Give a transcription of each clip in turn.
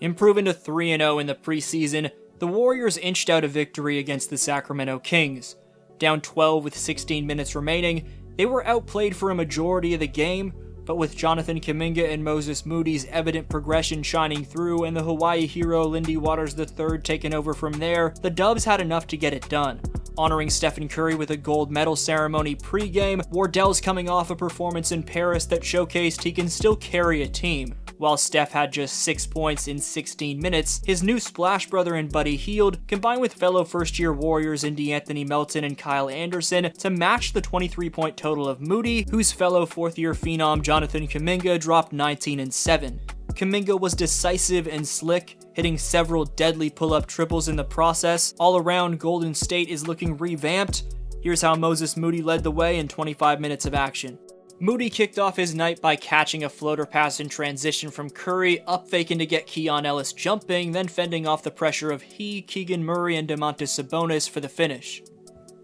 Improving to 3-0 in the preseason, the Warriors inched out a victory against the Sacramento Kings. Down 12 with 16 minutes remaining, they were outplayed for a majority of the game, but with Jonathan Kuminga and Moses Moody's evident progression shining through and the Hawaii hero Lindy Waters III taking over from there, the Dubs had enough to get it done. Honoring Stephen Curry with a gold medal ceremony pre-game, Wardell's coming off a performance in Paris that showcased he can still carry a team. While Steph had just 6 points in 16 minutes, his new Splash brother in Buddy Hield, combined with fellow first-year Warriors in DeAnthony Melton and Kyle Anderson, to match the 23-point total of Moody, whose fellow fourth-year phenom Jonathan Kuminga dropped 19 and 7. Kuminga was decisive and slick, hitting several deadly pull-up triples in the process. All around, Golden State is looking revamped. Here's how Moses Moody led the way in 25 minutes of action. Moody kicked off his night by catching a floater pass in transition from Curry, up faking to get Keon Ellis jumping, then fending off the pressure of Keegan Murray, and Domantas Sabonis for the finish.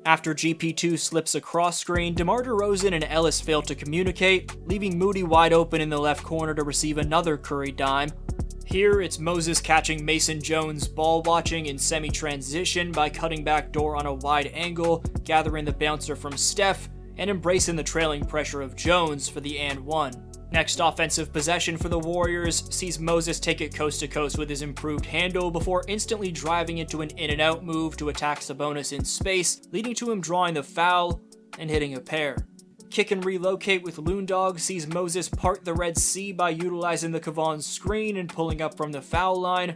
After GP2 slips a cross screen, DeMar DeRozan and Ellis fail to communicate, leaving Moody wide open in the left corner to receive another Curry dime. Here, it's Moses catching Mason Jones ball watching in semi-transition by cutting back door on a wide angle, gathering the bouncer from Steph, and embracing the trailing pressure of Jones for the and one. Next offensive possession for the Warriors sees Moses take it coast to coast with his improved handle before instantly driving into an in-and-out move to attack Sabonis in space, leading to him drawing the foul and hitting a pair. Kick and relocate with Loondog sees Moses part the Red Sea by utilizing the Kavon screen and pulling up from the foul line.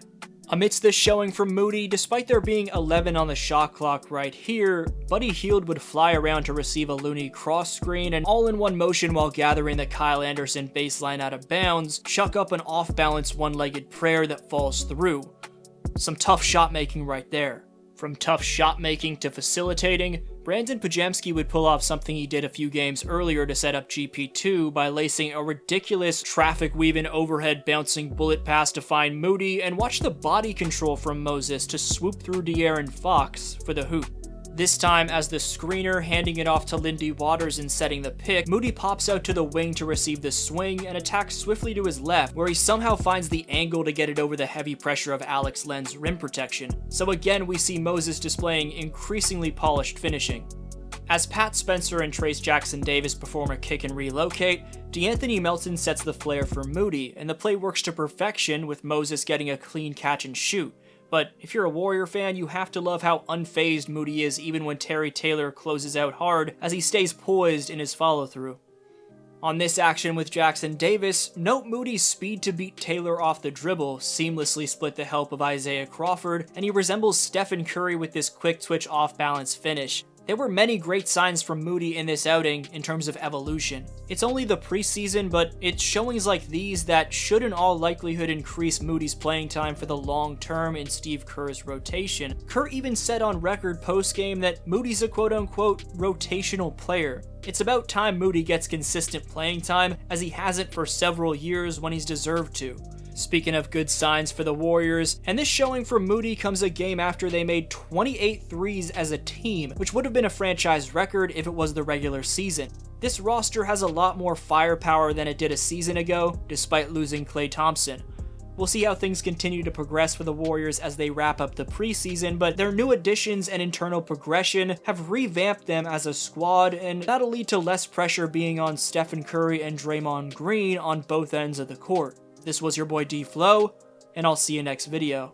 Amidst this showing from Moody, despite there being 11 on the shot clock right here, Buddy Hield would fly around to receive a Looney cross screen and all in one motion while gathering the Kyle Anderson baseline out of bounds, chuck up an off-balance one-legged prayer that falls through. Some tough shot making right there. From tough shot making to facilitating, Brandon Pajemski would pull off something he did a few games earlier to set up GP2 by lacing a ridiculous traffic-weaving overhead bouncing bullet pass to find Moody, and watch the body control from Moses to swoop through De'Aaron Fox for the hoop. This time, as the screener, handing it off to Lindy Waters and setting the pick, Moody pops out to the wing to receive the swing and attacks swiftly to his left, where he somehow finds the angle to get it over the heavy pressure of Alex Len's rim protection. So again, we see Moses displaying increasingly polished finishing. As Pat Spencer and Trace Jackson Davis perform a kick and relocate, DeAnthony Melton sets the flare for Moody, and the play works to perfection with Moses getting a clean catch and shoot. But if you're a Warrior fan, you have to love how unfazed Moody is even when Terry Taylor closes out hard, as he stays poised in his follow-through. On this action with Jackson Davis, note Moody's speed to beat Taylor off the dribble, seamlessly split the help of Isaiah Crawford, and he resembles Stephen Curry with this quick-twitch off-balance finish. There were many great signs from Moody in this outing in terms of evolution. It's only the preseason, but it's showings like these that should in all likelihood increase Moody's playing time for the long term in Steve Kerr's rotation. Kerr even said on record post-game that Moody's a quote-unquote rotational player. It's about time Moody gets consistent playing time, as he hasn't for several years when he's deserved to. Speaking of good signs for the Warriors, and this showing from Moody comes a game after they made 28 threes as a team, which would have been a franchise record if it was the regular season. This roster has a lot more firepower than it did a season ago, despite losing Klay Thompson. We'll see how things continue to progress for the Warriors as they wrap up the preseason, but their new additions and internal progression have revamped them as a squad, and that'll lead to less pressure being on Stephen Curry and Draymond Green on both ends of the court. This was your boy D-Flow, and I'll see you next video.